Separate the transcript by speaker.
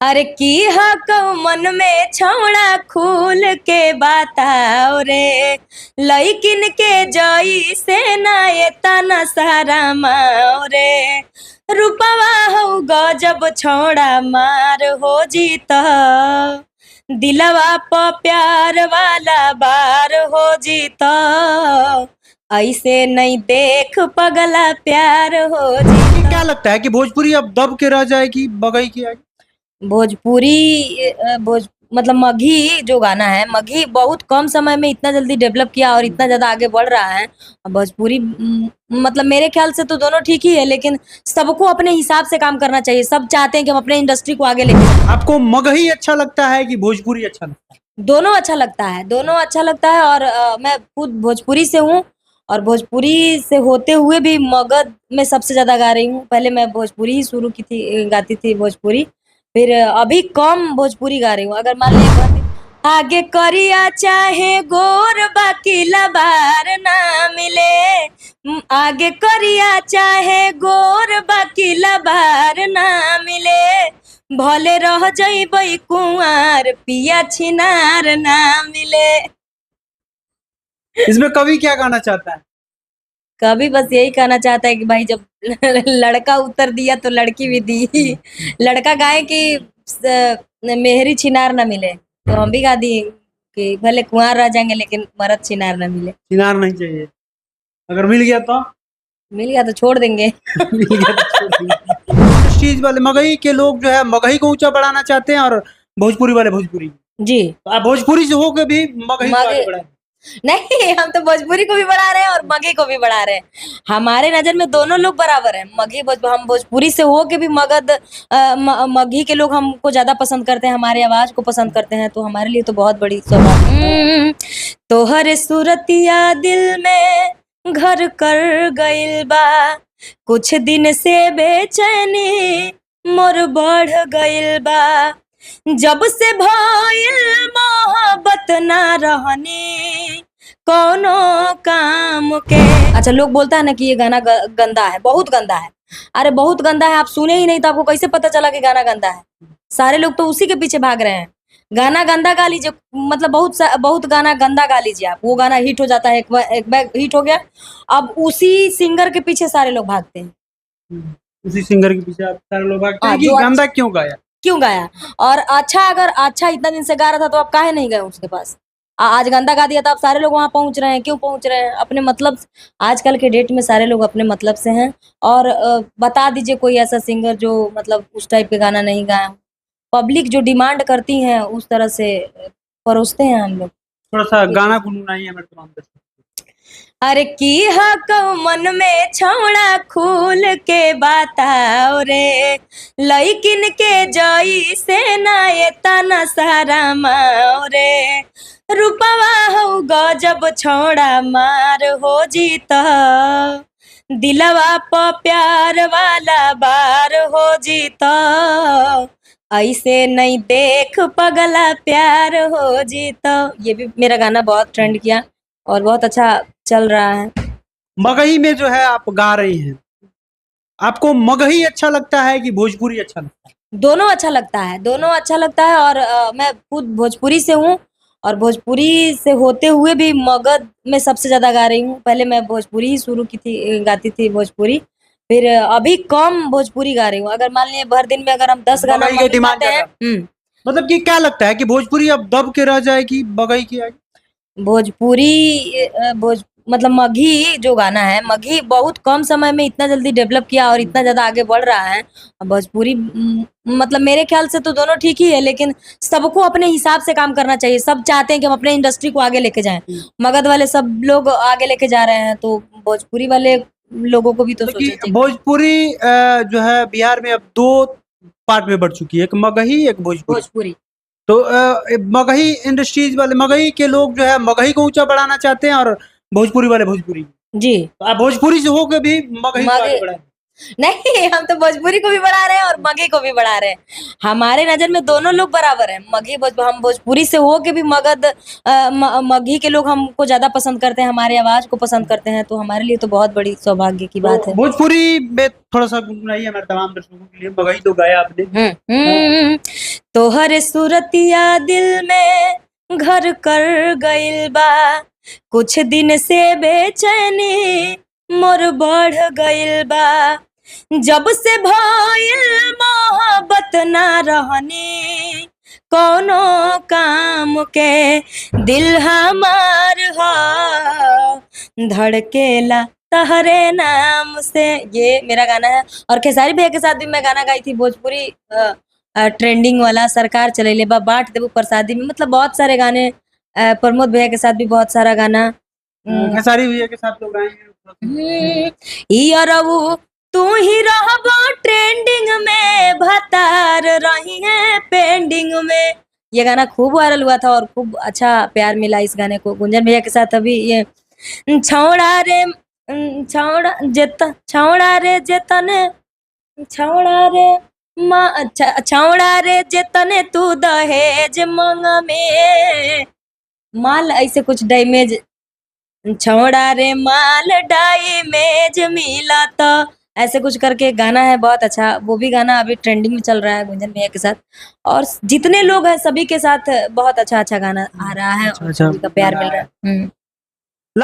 Speaker 1: अरे की हक मन में छौड़ा खुल के बताओ रे, लइकिन के जई से ना एतना सारा माओ रे, रूपवा हो गजब छौड़ा मार हो जीता, दिलवा प प्यार वाला बार हो जीता, ऐसे नहीं देख पगला प्यार हो जीता।
Speaker 2: क्या लगता है कि भोजपुरी अब दब के रह जाएगी, बगई की आएगी?
Speaker 1: भोजपुरी मतलब मगही जो गाना है, मगही बहुत कम समय में इतना जल्दी डेवलप किया और इतना ज्यादा आगे बढ़ रहा है। भोजपुरी मतलब मेरे ख्याल से तो दोनों ठीक ही है, लेकिन सबको अपने हिसाब से काम करना चाहिए। सब चाहते हैं कि हम अपने इंडस्ट्री को आगे लेके जाएं।
Speaker 2: आपको मगही अच्छा लगता है कि भोजपुरी अच्छा लगता है?
Speaker 1: दोनों अच्छा लगता है, दोनों अच्छा लगता है। और मैं खुद भोजपुरी से हूँ और भोजपुरी से होते हुए भी मगध में सबसे ज्यादा गा रही हूँ। पहले मैं भोजपुरी ही शुरू की थी, गाती थी भोजपुरी, फिर अभी कम भोजपुरी गा रही हूँ। अगर मान लीजिए आगे करिया चाहे गोर बाकी लबार ना मिले, आगे करिया चाहे गोर बाकी लबार ना मिले, भले रह जइबै कुंवार पिया छिनार ना मिले।
Speaker 2: इसमें कवि क्या कहना चाहता है?
Speaker 1: कभी बस यही कहना चाहता है कि भाई जब लड़का उत्तर दिया तो लड़की भी दी। लड़का गाए कि मेहरी छिनार ना मिले, तो हम भी गा दिए कि भले कुंवार रह जाएंगे लेकिन मर्द छिनार ना मिले।
Speaker 2: चिनार नहीं चाहिए, अगर मिल गया तो?
Speaker 1: मिल गया तो छोड़ देंगे।
Speaker 2: मिल गया तो छोड़ देंगे। इस चीज वाले मगही के लोग जो है मगही को ऊंचा बढ़ाना चाहते हैं और भोजपुरी वाले भोजपुरी।
Speaker 1: जी,
Speaker 2: तो आप भोजपुरी से होके भी मगही को आगे
Speaker 1: मगे
Speaker 2: बढ़ाएं।
Speaker 1: नहीं, हम तो भोजपुरी को भी बढ़ा रहे हैं और मगही को भी बढ़ा रहे हैं। हमारे नजर में दोनों लोग बराबर हैं। हम भोजपुरी से हो के भी मगध मगही के लोग हमको ज्यादा पसंद करते हैं, हमारी आवाज को पसंद करते हैं, तो हमारे लिए तो बहुत बड़ी सौभाग्य। तोहर सूरतिया दिल में घर कर गइल बा, कुछ दिन से बेचैनी मोर बढ़ गइल बा, जब से भइल मोहब्बत ना रहनी कोनो काम के। अच्छा, लोग बोलता है ना कि ये गाना गंदा है, बहुत गंदा है। अरे बहुत गंदा है, आप सुने ही नहीं तो आपको कैसे पता चला कि गाना गंदा है? सारे लोग तो उसी के पीछे भाग रहे हैं। गाना गंदा गा लीजिए, मतलब बहुत गाना गंदा गा लीजिए आप, वो गाना हिट हो जाता है, एक बार हिट हो गया, अब उसी सिंगर के पीछे सारे लोग भागते हैं।
Speaker 2: उसी सिंगर के पीछे आप सारे लोग भागते हैं कि
Speaker 1: जो
Speaker 2: गंदा क्यों गाया?
Speaker 1: क्यों गाया? और अच्छा, अगर अच्छा इतना दिन से गा रहा था तो आप काहे नहीं गए उसके पास? आज गंदा गा दिया तो आप सारे लोग वहां पहुंच रहे हैं, क्यों पहुंच रहे हैं? अपने मतलब, आजकल के डेट में सारे लोग अपने मतलब से हैं। और बता दीजिए कोई ऐसा सिंगर जो मतलब उस टाइप के गाना नहीं गाया। पब्लिक जो डिमांड करती है उस तरह से परोसते हैं हम लोग।
Speaker 2: थोड़ा सा गाना गुनगुनाइए हमें तमाम दर्शकों।
Speaker 1: अरे की हक मन में छौड़ा खुल के बताओ रे, लइकिन के जई से ना एतना सारा माओ रे, रूपवा हो गजब छौड़ा मार हो जीता, दिलवा प प्यार वाला बार हो जीता, ऐसे नहीं देख पगला प्यार हो जीता। ये भी मेरा गाना बहुत ट्रेंड किया और बहुत अच्छा चल रहा है।
Speaker 2: मगही में जो है आप गा रही हैं, आपको मगही अच्छा लगता है कि भोजपुरी अच्छा लगता है?
Speaker 1: दोनों अच्छा लगता है, दोनों अच्छा लगता है। और मैं खुद भोजपुरी से हूँ और भोजपुरी से होते हुए भी मगध में सबसे ज्यादा गा रही हूँ। पहले मैं भोजपुरी ही शुरू की थी, गाती थी भोजपुरी, फिर अभी कम भोजपुरी गा रही हूँ। अगर मान लीजिए भर दिन में अगर हम 10 गाना
Speaker 2: मगही की डिमांड
Speaker 1: गाते हैं।
Speaker 2: मतलब कि क्या लगता है कि भोजपुरी अब दब के रह जाएगी, बगई की आएगी?
Speaker 1: भोजपुरी मतलब मगही जो गाना है, मगही बहुत कम समय में इतना जल्दी डेवलप किया और इतना ज्यादा आगे बढ़ रहा है। भोजपुरी मतलब मेरे ख्याल से तो दोनों ठीक ही है, लेकिन सबको अपने हिसाब से काम करना चाहिए। सब चाहते हैं कि हम अपने इंडस्ट्री को आगे लेके जाएं। मगध वाले सब लोग आगे लेके जा रहे हैं, तो भोजपुरी वाले लोगों को भी तो सोचना चाहिए।
Speaker 2: भोजपुरी जो है बिहार में अब दो पार्ट में बढ़ चुकी है, एक मगही एक भोजपुरी। तो मगही इंडस्ट्रीज वाले, मगही के लोग जो है मगही को ऊंचा बढ़ाना चाहते हैं और भोजपुरी वाले भोजपुरी।
Speaker 1: जी,
Speaker 2: तो आप भोजपुरी से होके भी मगही को आगे बढ़ाएं।
Speaker 1: नहीं, हम तो भोजपुरी को भी बढ़ा रहे हैं और मगही को भी बढ़ा रहे हैं। हमारे नजर में दोनों लोग बराबर हैं। हम भोजपुरी से हो के भी मगही के लोग हमको ज्यादा पसंद करते हैं, हमारी आवाज को पसंद करते हैं, तो हमारे लिए तो बहुत बड़ी सौभाग्य की बात
Speaker 2: तो
Speaker 1: है।
Speaker 2: भोजपुरी में थोड़ा सा गुनगुनाइए हमारे तमाम दर्शकों के लिए। मगही तो गाया आपने।
Speaker 1: तोहरे सूरतिया दिल में घर कर गइल बा, कुछ दिन से बेचैनी मोर बढ़ गइल बा, जब से भइल मोहब्बत ना रहनी कोनो काम के, दिल हमार हा धड़केला तहरे नाम से। ये मेरा गाना है। और खेसारी भैया के साथ भी मैं गाना गाई थी भोजपुरी ट्रेंडिंग वाला, सरकार चलेले बा बांट देबू प्रसादी में। मतलब बहुत सारे गाने, प्रमोद भैया के साथ भी बहुत सारा गाना।
Speaker 2: खेसारी भैया के साथ तो गाए हैं।
Speaker 1: यारऊ तू ही रहबो ट्रेंडिंग में, भतार रही है पेंडिंग में। ये गाना खूब वायरल हुआ था और खूब अच्छा प्यार मिला इस गाने को। गुंजन भैया के साथ अभी ये छौड़ा रे छौड़ा रे जेतने छौड़ा रे छौड़ा रे जेतने तू दहेज मंगा में, माल ऐसे कुछ डैमेज, छौड़ा रे माल डैमेज मिला तो, ऐसे कुछ करके गाना है बहुत अच्छा। वो भी गाना अभी ट्रेंडिंग में चल रहा है गुंजन भैया के साथ। और जितने लोग हैं सभी के साथ बहुत अच्छा अच्छा गाना आ रहा है और सभी का प्यार मिल रहा है।